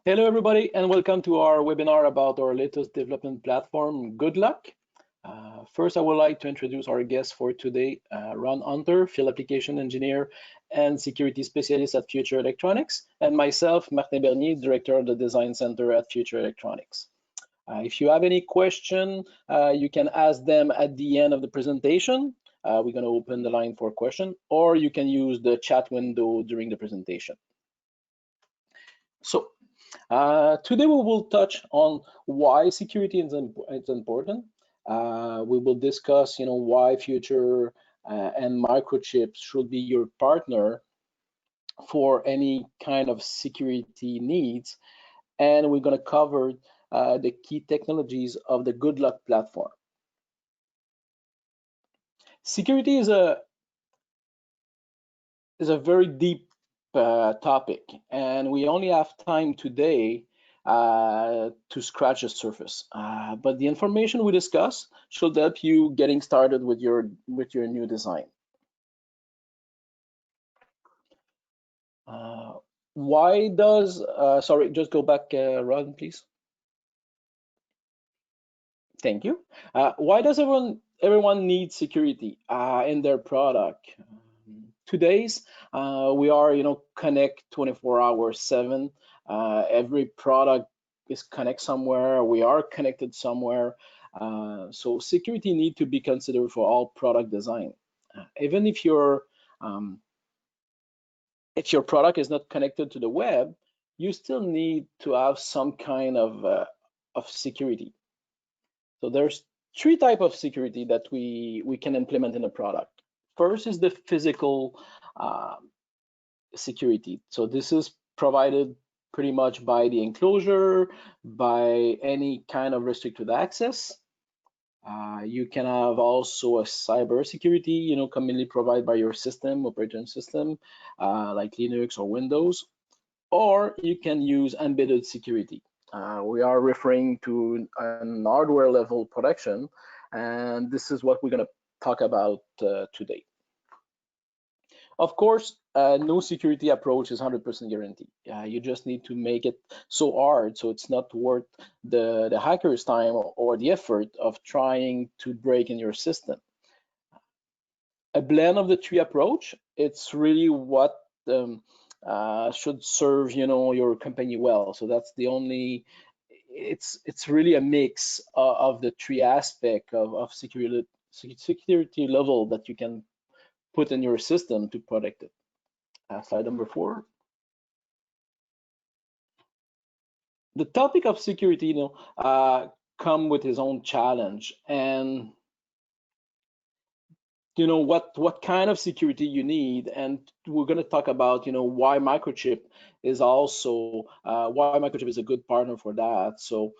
Hello, everybody, and welcome to our webinar about our latest development platform, GoodLock. First, I would like to introduce our guest for today, Ron Hunter, Field Application Engineer and Security Specialist at Future Electronics, and myself, Martin Bernier, Director of the Design Center at Future Electronics. If you have any question, you can ask them at the end of the presentation. We're going to open the line for question, or you can use the chat window during the presentation. So, today we will touch on why security is important. We will discuss, why Future and Microchip should be your partner for any kind of security needs, and we're going to cover the key technologies of the GoodLock platform. Security is a very deep topic, and we only have time today to scratch the surface. But the information we discuss should help you getting started with your new design. Why does sorry, just go back, Ron, please. Thank you. Why does everyone need security in their product? Today's we are connect 24 hours 7. Every product is connect somewhere. We are connected somewhere. So security need to be considered for all product design. Even if your product is not connected to the web, you still need to have some kind of security. So there's 3 types of security that we can implement in a product. First is the physical security. So this is provided pretty much by the enclosure, by any kind of restricted access. You can have also a cyber security, commonly provided by your operating system, like Linux or Windows, or you can use embedded security. We are referring to an hardware level protection, and this is what we're going to talk about today. Of course, no security approach is 100% guaranteed. You just need to make it so hard so it's not worth the hacker's time or the effort of trying to break in your system. A blend of the 3 approach, it's really what should serve your company well. So that's the only, it's really a mix of the 3 aspects of security level that you can put in your system to protect it. Slide number 4. The topic of security, come with its own challenge, and what kind of security you need, and we're going to talk about why Microchip is also why Microchip is a good partner for that. So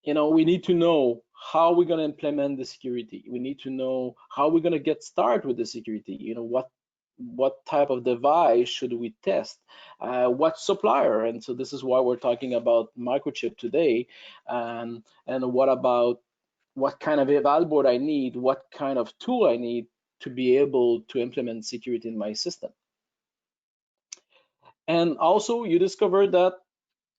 we need to know how we're going to implement the security. We need to know how we're going to get started with the security. What type of device should we test? What supplier? And so this is why we're talking about Microchip today. And what about what kind of eval board I need? What kind of tool I need to be able to implement security in my system? And also, you discover that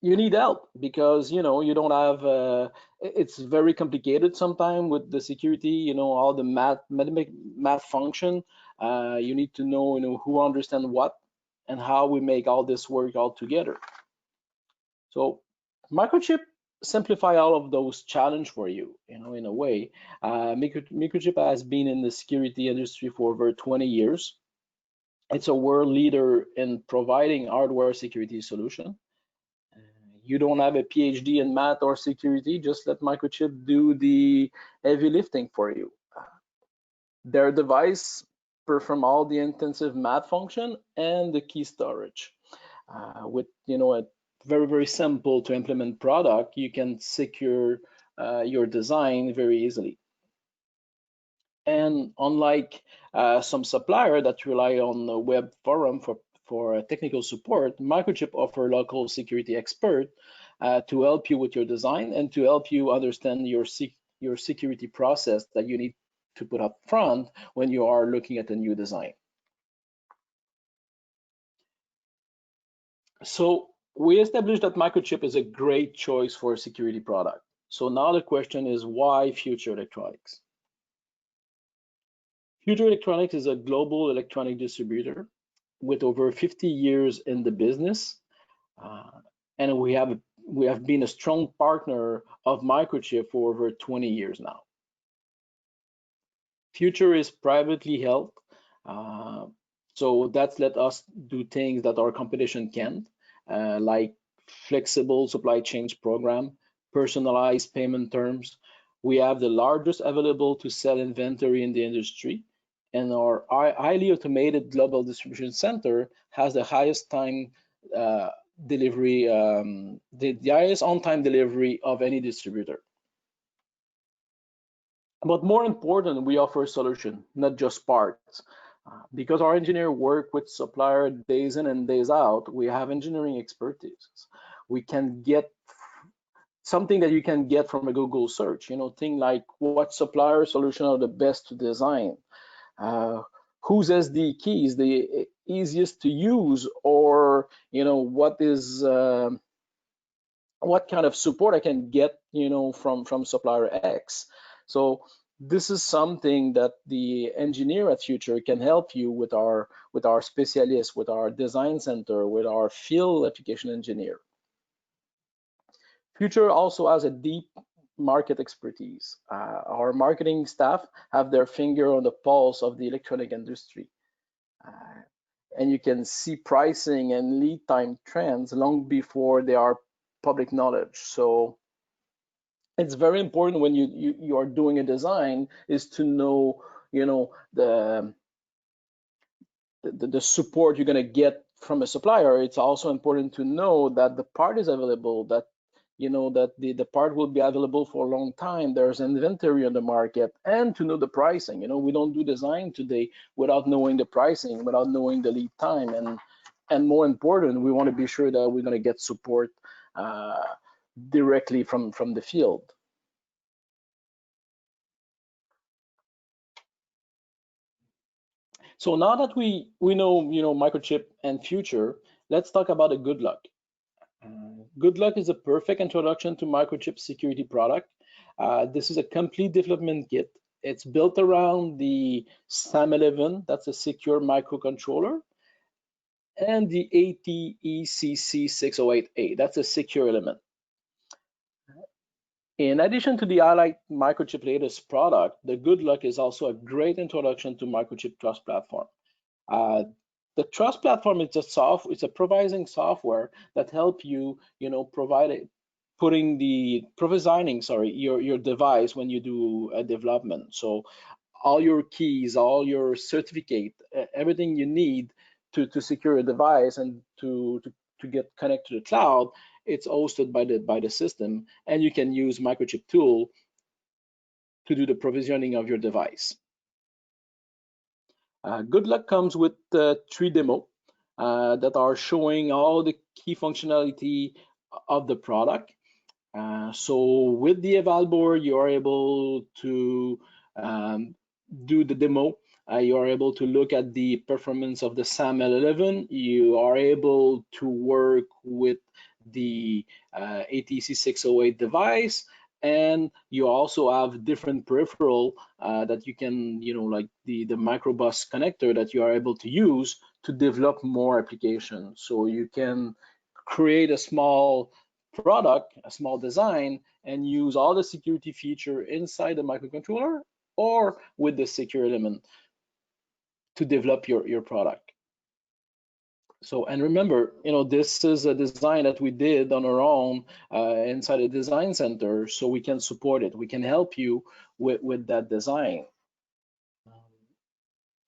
you need help because you don't have it's very complicated sometimes with the security, all the math function. You need to know who understand what and how we make all this work all together. So Microchip simplify all of those challenge for you, in a way. Microchip has been in the security industry for over 20 years. It's a world leader in providing hardware security solution. You don't have a PhD in math or security, just let Microchip do the heavy lifting for you. Their device perform all the intensive math function and the key storage. With a very, very simple to implement product, you can secure your design very easily. And unlike some supplier that rely on the web forum for technical support, Microchip offer local security expert to help you with your design and to help you understand your security process that you need to put up front when you are looking at a new design. So we established that microchip is a great choice for a security product. So now the question is, why Future Electronics? Future Electronics is a global electronic distributor with over 50 years in the business, uh, and we have been a strong partner of microchip for over 20 years now. Future is privately held, uh, so that's let us do things that our competition can't, like flexible supply chains program, personalized payment terms. We have the largest available to sell inventory in the industry, and our highly automated global distribution center has the highest time uh, delivery, the highest on-time delivery of any distributor. But more important, we offer a solution, not just parts. Because our engineers work with supplier days in and days out, we have engineering expertise. We can get something that you can get from a Google search, thing like what supplier solution are the best to design, whose SD key is the easiest to use, or what kind of support I can get, from supplier X. So this is something that the engineer at Future can help you with our specialists, with our design center, with our field application engineer. Future also has a deep market expertise. Our marketing staff have their finger on the pulse of the electronic industry. And you can see pricing and lead time trends long before they are public knowledge. So it's very important when you are doing a design is to know, the support you're going to get from a supplier. It's also important to know that the part is available, that that the part will be available for a long time. There's inventory on the market, and to know the pricing. We don't do design today without knowing the pricing, without knowing the lead time, and more important, we want to be sure that we're going to get support directly from the field. So now that we know microchip and Future, let's talk about a GoodLock. GoodLock is a perfect introduction to microchip security product. This is a complete development kit. It's built around the SAM11, that's a secure microcontroller, and the ATECC608A, that's a secure element. In addition to the Highlight Microchip latest product, the GoodLock is also a great introduction to Microchip TrustPlatform. The TrustPlatform is it's a provisioning software that help you, provisioning, your device when you do a development. So all your keys, all your certificate, everything you need to secure a device and to get connected to the cloud, it's hosted by the system, and you can use Microchip tool to do the provisioning of your device. GoodLock comes with 3 demos that are showing all the key functionality of the product. So with the eval board, you are able to do the demo. You are able to look at the performance of the SAM11. You are able to work with the ATC608 device, and you also have different peripheral that you can, like the microbus connector that you are able to use to develop more applications. So you can create a small product, a small design, and use all the security feature inside the microcontroller or with the secure element to develop your product. So, and remember, this is a design that we did on our own inside a design center, so we can support it. We can help you with that design.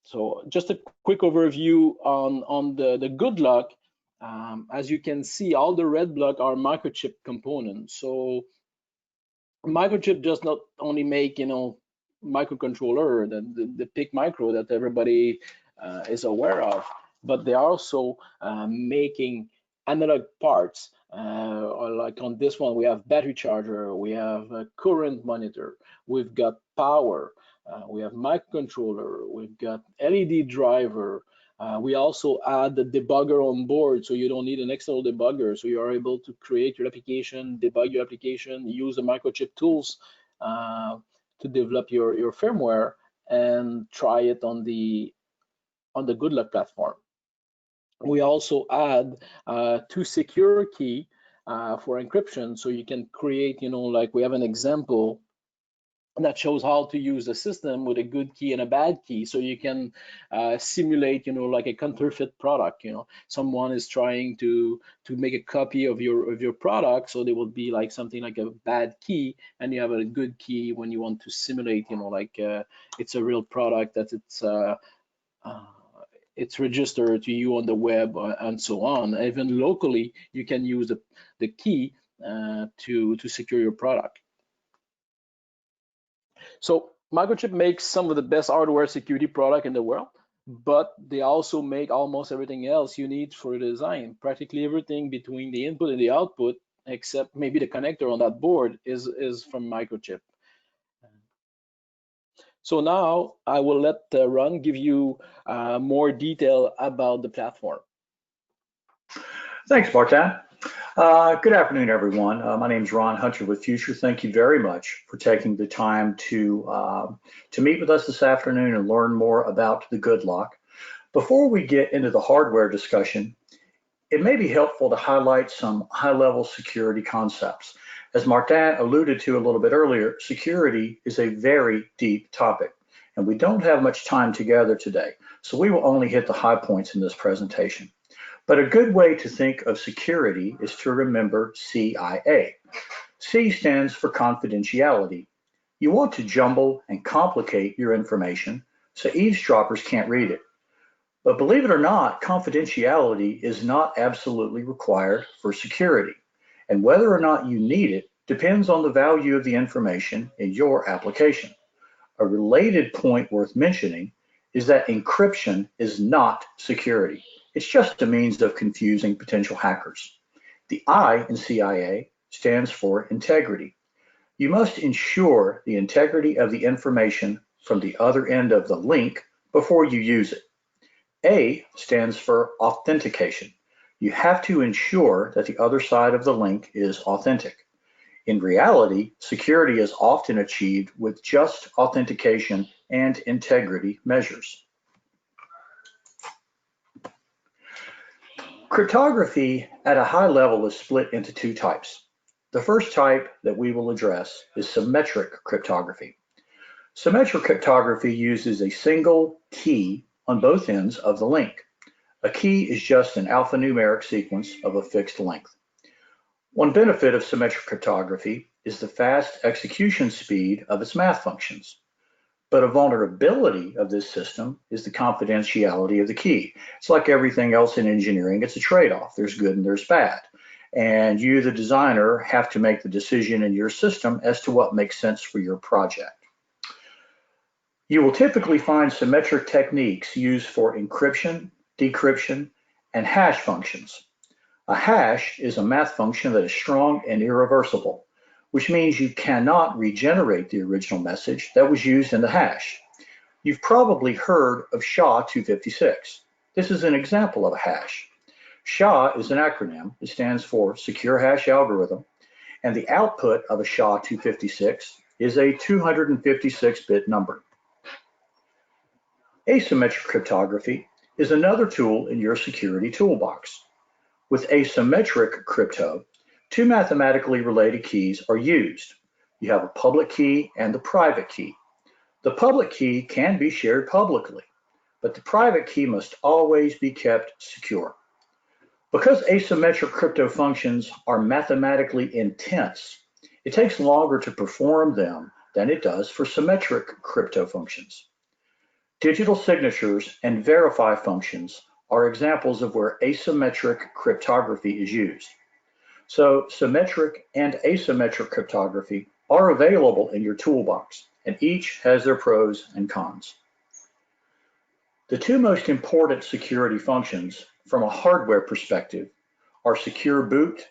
So just a quick overview on the GoodLock. As you can see, all the red block are microchip components. So microchip does not only make, microcontroller, the PIC micro that everybody is aware of, but they are also making analog parts. Or like on this one, we have battery charger, we have a current monitor, we've got power, we have microcontroller, we've got LED driver, We also add the debugger on board, so you don't need an external debugger. So you are able to create your application, debug your application, use the microchip tools to develop your firmware and try it on the GoodLock platform. We also add 2 secure key for encryption, so you can create, like we have an example that shows how to use the system with a good key and a bad key, so you can simulate, like a counterfeit product. Someone is trying to make a copy of your product, so there will be like something like a bad key, and you have a good key when you want to simulate, like it's a real product, that it's registered to you on the web and so on. Even locally, you can use the key to secure your product. So Microchip makes some of the best hardware security product in the world, but they also make almost everything else you need for design. Practically everything between the input and the output, except maybe the connector on that board, is from Microchip. So now I will let Ron give you more detail about the platform. Thanks, Martin. Good afternoon, everyone. My name is Ron Hunter with Future. Thank you very much for taking the time to meet with us this afternoon and learn more about the GoodLock. Before we get into the hardware discussion, it may be helpful to highlight some high-level security concepts. As Martin alluded to a little bit earlier, security is a very deep topic, and we don't have much time together today, so we will only hit the high points in this presentation. But a good way to think of security is to remember CIA. C stands for confidentiality. You want to jumble and complicate your information so eavesdroppers can't read it. But believe it or not, confidentiality is not absolutely required for security. And whether or not you need it depends on the value of the information in your application. A related point worth mentioning is that encryption is not security. It's just a means of confusing potential hackers. The I in CIA stands for integrity. You must ensure the integrity of the information from the other end of the link before you use it. A stands for authentication. You have to ensure that the other side of the link is authentic. In reality, security is often achieved with just authentication and integrity measures. Cryptography at a high level is split into 2 types. The first type that we will address is symmetric cryptography. Symmetric cryptography uses a single key on both ends of the link. A key is just an alphanumeric sequence of a fixed length. One benefit of symmetric cryptography is the fast execution speed of its math functions. But a vulnerability of this system is the confidentiality of the key. It's like everything else in engineering, it's a trade-off. There's good and there's bad. And you, the designer, have to make the decision in your system as to what makes sense for your project. You will typically find symmetric techniques used for encryption, decryption, and hash functions. A hash is a math function that is strong and irreversible, which means you cannot regenerate the original message that was used in the hash. You've probably heard of SHA-256. This is an example of a hash. SHA is an acronym. It stands for Secure Hash Algorithm, and the output of a SHA-256 is a 256-bit number. Asymmetric cryptography is another tool in your security toolbox. With asymmetric crypto, 2 mathematically related keys are used. You have a public key and the private key. The public key can be shared publicly, but the private key must always be kept secure. Because asymmetric crypto functions are mathematically intense, it takes longer to perform them than it does for symmetric crypto functions. Digital signatures and verify functions are examples of where asymmetric cryptography is used. So symmetric and asymmetric cryptography are available in your toolbox, and each has their pros and cons. The 2 most important security functions from a hardware perspective are secure boot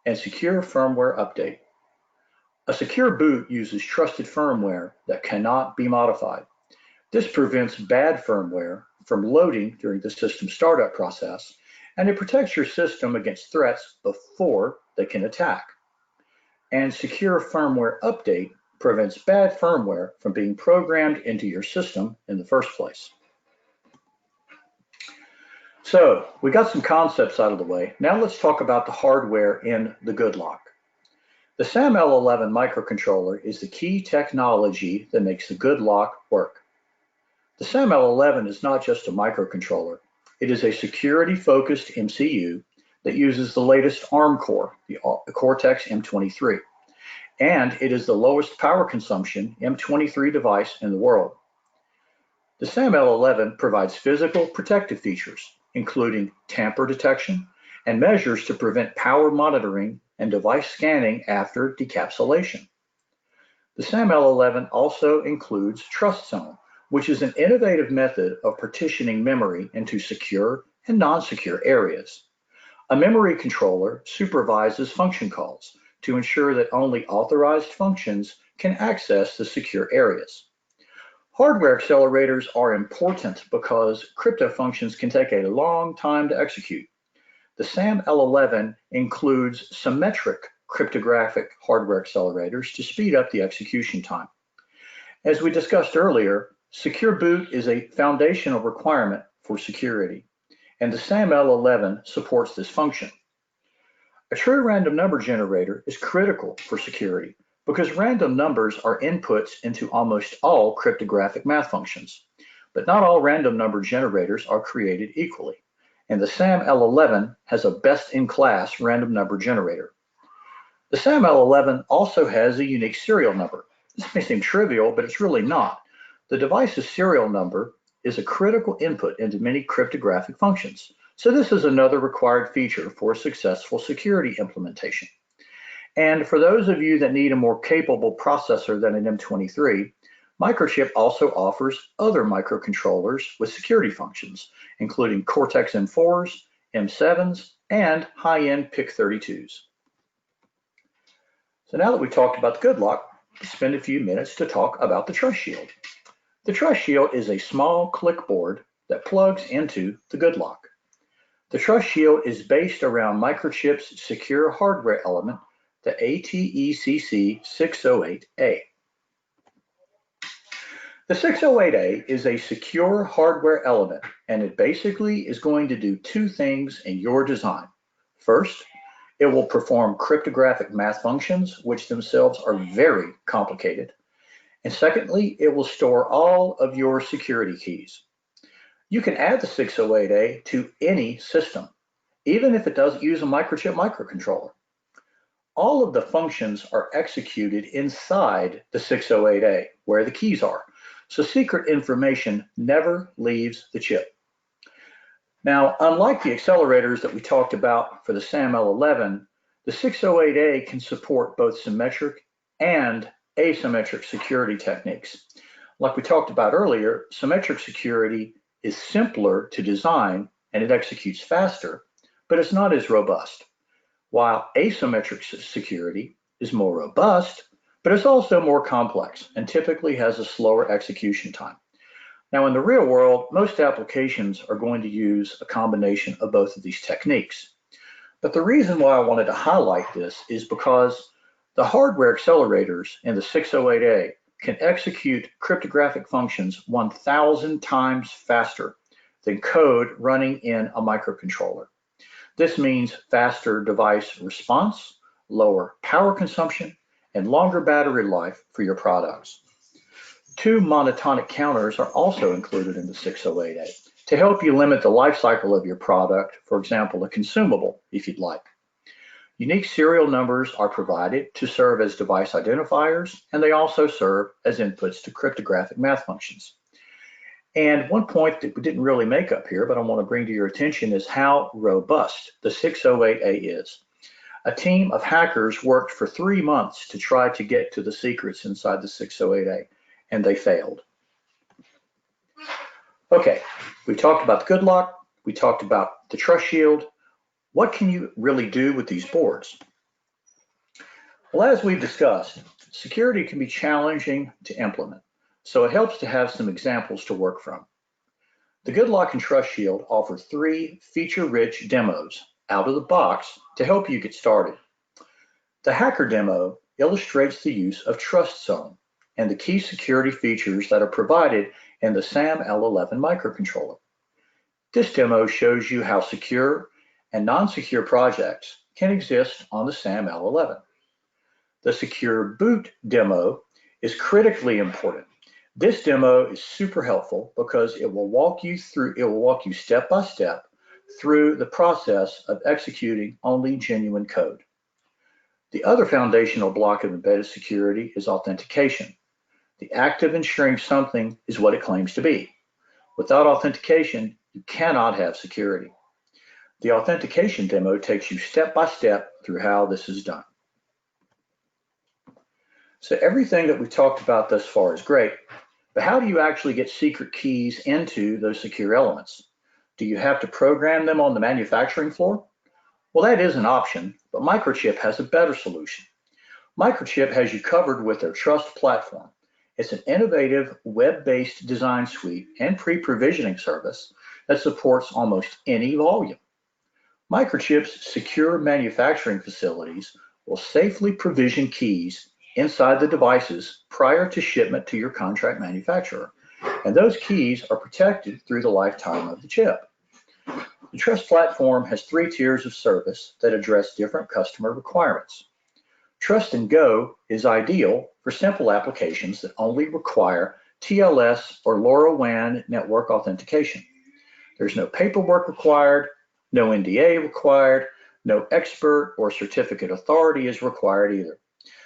and secure firmware update. A secure boot uses trusted firmware that cannot be modified. This prevents bad firmware from loading during the system startup process, and it protects your system against threats before they can attack. And secure firmware update prevents bad firmware from being programmed into your system in the first place. So we got some concepts out of the way. Now let's talk about the hardware in the GoodLock. The SAM-L11 microcontroller is the key technology that makes the GoodLock work. The SAM-L11 is not just a microcontroller. It is a security-focused MCU that uses the latest ARM core, the Cortex-M23, and it is the lowest power consumption M23 device in the world. The SAM-L11 provides physical protective features, including tamper detection and measures to prevent power monitoring and device scanning after decapsulation. The SAM-L11 also includes TrustZone, which is an innovative method of partitioning memory into secure and non-secure areas. A memory controller supervises function calls to ensure that only authorized functions can access the secure areas. Hardware accelerators are important because crypto functions can take a long time to execute. The SAM-L11 includes symmetric cryptographic hardware accelerators to speed up the execution time. As we discussed earlier, secure boot is a foundational requirement for security, and the SAM-L11 supports this function. A true random number generator is critical for security because random numbers are inputs into almost all cryptographic math functions. But not all random number generators are created equally, and the SAM-L11 has a best-in-class random number generator. The SAM-L11 also has a unique serial number. This may seem trivial, but it's really not. The device's serial number is a critical input into many cryptographic functions, so this is another required feature for successful security implementation. And for those of you that need a more capable processor than an M23, Microchip also offers other microcontrollers with security functions, including Cortex M4s, M7s, and high-end PIC32s. So now that we've talked about the GoodLock, let's spend a few minutes to talk about the Trust Shield. The Trust Shield is a small clipboard that plugs into the GoodLock. The Trust Shield is based around Microchip's secure hardware element, the ATECC 608A. The 608A is a secure hardware element, and it basically is going to do two things in your design. First, it will perform cryptographic math functions, which themselves are very complicated. And secondly, it will store all of your security keys. You can add the 608A to any system, even if it doesn't use a Microchip microcontroller. All of the functions are executed inside the 608A, where the keys are, so secret information never leaves the chip. Now, unlike the accelerators that we talked about for the SAM-L11, the 608A can support both symmetric and asymmetric security techniques. Like we talked about earlier, symmetric security is simpler to design and it executes faster, but it's not as robust. While asymmetric security is more robust, but it's also more complex and typically has a slower execution time. Now, in the real world, most applications are going to use a combination of both of these techniques. But the reason why I wanted to highlight this is because the hardware accelerators in the 608A can execute cryptographic functions 1,000 times faster than code running in a microcontroller. This means faster device response, lower power consumption, and longer battery life for your products. Two monotonic counters are also included in the 608A to help you limit the life cycle of your product, for example, a consumable, if you'd like. Unique serial numbers are provided to serve as device identifiers, and they also serve as inputs to cryptographic math functions. And one point that we didn't really make up here, but I want to bring to your attention is how robust the 608A is. A team of hackers worked for 3 months to try to get to the secrets inside the 608A, and they failed. Okay, we talked about the GoodLock, we talked about the Trust Shield. What can you really do with these boards? Well, as we've discussed, security can be challenging to implement, so it helps to have some examples to work from. The GoodLock and Trust Shield offer 3 feature-rich demos out of the box to help you get started. The hacker demo illustrates the use of Trust Zone and the key security features that are provided in the SAM-L11 microcontroller. This demo shows you how secure and non-secure projects can exist on the SAM-L11. The Secure Boot demo is critically important. This demo is super helpful because it will walk you step by step through the process of executing only genuine code. The other foundational block of embedded security is authentication, the act of ensuring something is what it claims to be. Without authentication, you cannot have security. The authentication demo takes you step by step through how this is done. So everything that we've talked about thus far is great, but how do you actually get secret keys into those secure elements? Do you have to program them on the manufacturing floor? Well, that is an option, but Microchip has a better solution. Microchip has you covered with their TrustPlatform. It's an innovative web-based design suite and pre-provisioning service that supports almost any volume. Microchip's secure manufacturing facilities will safely provision keys inside the devices prior to shipment to your contract manufacturer, and those keys are protected through the lifetime of the chip. The Trust Platform has 3 tiers of service that address different customer requirements. Trust and Go is ideal for simple applications that only require TLS or LoRaWAN network authentication. There's no paperwork required, no NDA required, no expert or certificate authority is required either.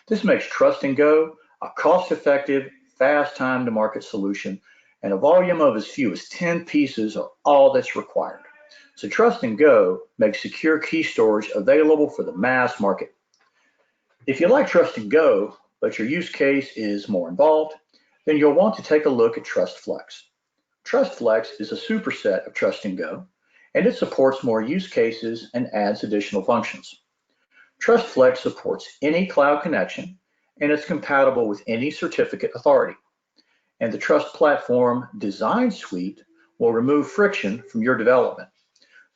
This makes Trust and Go a cost-effective, fast time-to-market solution, and a volume of as few as 10 pieces are all that's required. So Trust and Go makes secure key storage available for the mass market. If you like Trust and Go, but your use case is more involved, then you'll want to take a look at TrustFlex. TrustFlex is a superset of Trust and Go, and it supports more use cases and adds additional functions. TrustFlex supports any cloud connection, and it's compatible with any certificate authority. And the Trust Platform Design Suite will remove friction from your development.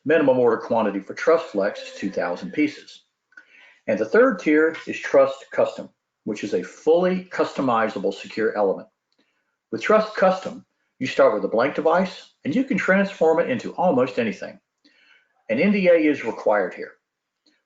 Minimum order quantity for TrustFlex is 2,000 pieces. And the third tier is Trust Custom, which is a fully customizable secure element. With Trust Custom, you start with a blank device, and you can transform it into almost anything. An NDA is required here.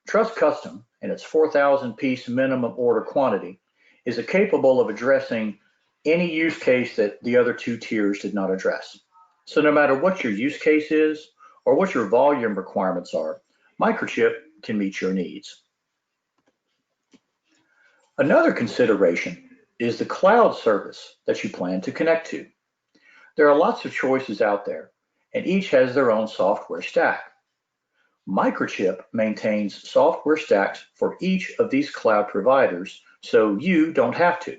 Trust Custom and its 4,000 piece minimum order quantity is capable of addressing any use case that the other 2 tiers did not address. So no matter what your use case is or what your volume requirements are, Microchip can meet your needs. Another consideration is the cloud service that you plan to connect to. There are lots of choices out there, and each has their own software stack. Microchip maintains software stacks for each of these cloud providers, so you don't have to.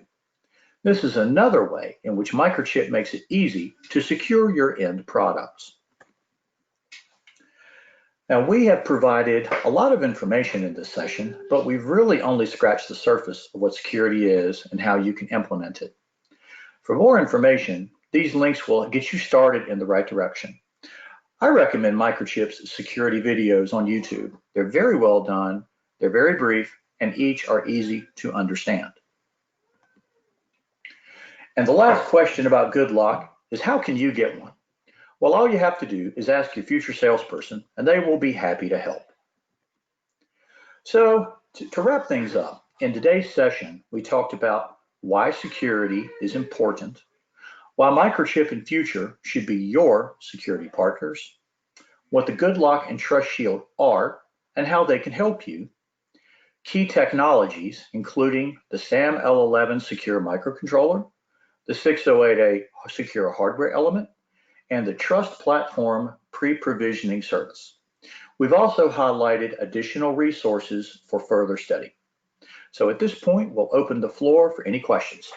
This is another way in which Microchip makes it easy to secure your end products. Now, we have provided a lot of information in this session, but we've really only scratched the surface of what security is and how you can implement it. For more information, these links will get you started in the right direction. I recommend Microchip's security videos on YouTube. They're very well done, they're very brief, and each are easy to understand. And the last question about GoodLock is, how can you get one? Well, all you have to do is ask your future salesperson, and they will be happy to help. So to wrap things up, in today's session, we talked about why security is important, why Microchip and Future should be your security partners, what the GoodLock and Trust Shield are and how they can help you, key technologies, including the SAM-L11 secure microcontroller, the 608A secure hardware element, and the Trust Platform pre-provisioning service. We've also highlighted additional resources for further study. So at this point, we'll open the floor for any questions.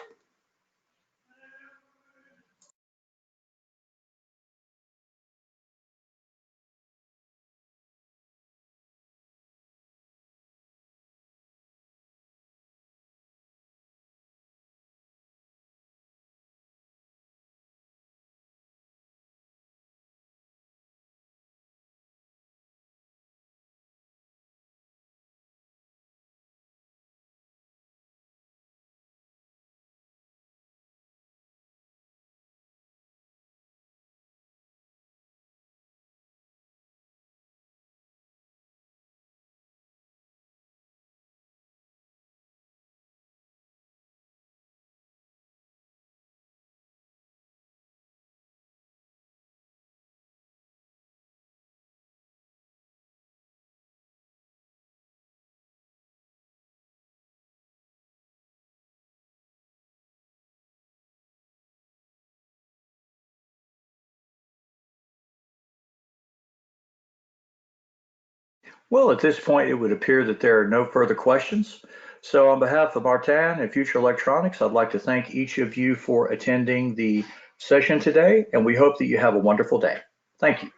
Well, at this point, it would appear that there are no further questions. So on behalf of Martin and Future Electronics, I'd like to thank each of you for attending the session today, and we hope that you have a wonderful day. Thank you.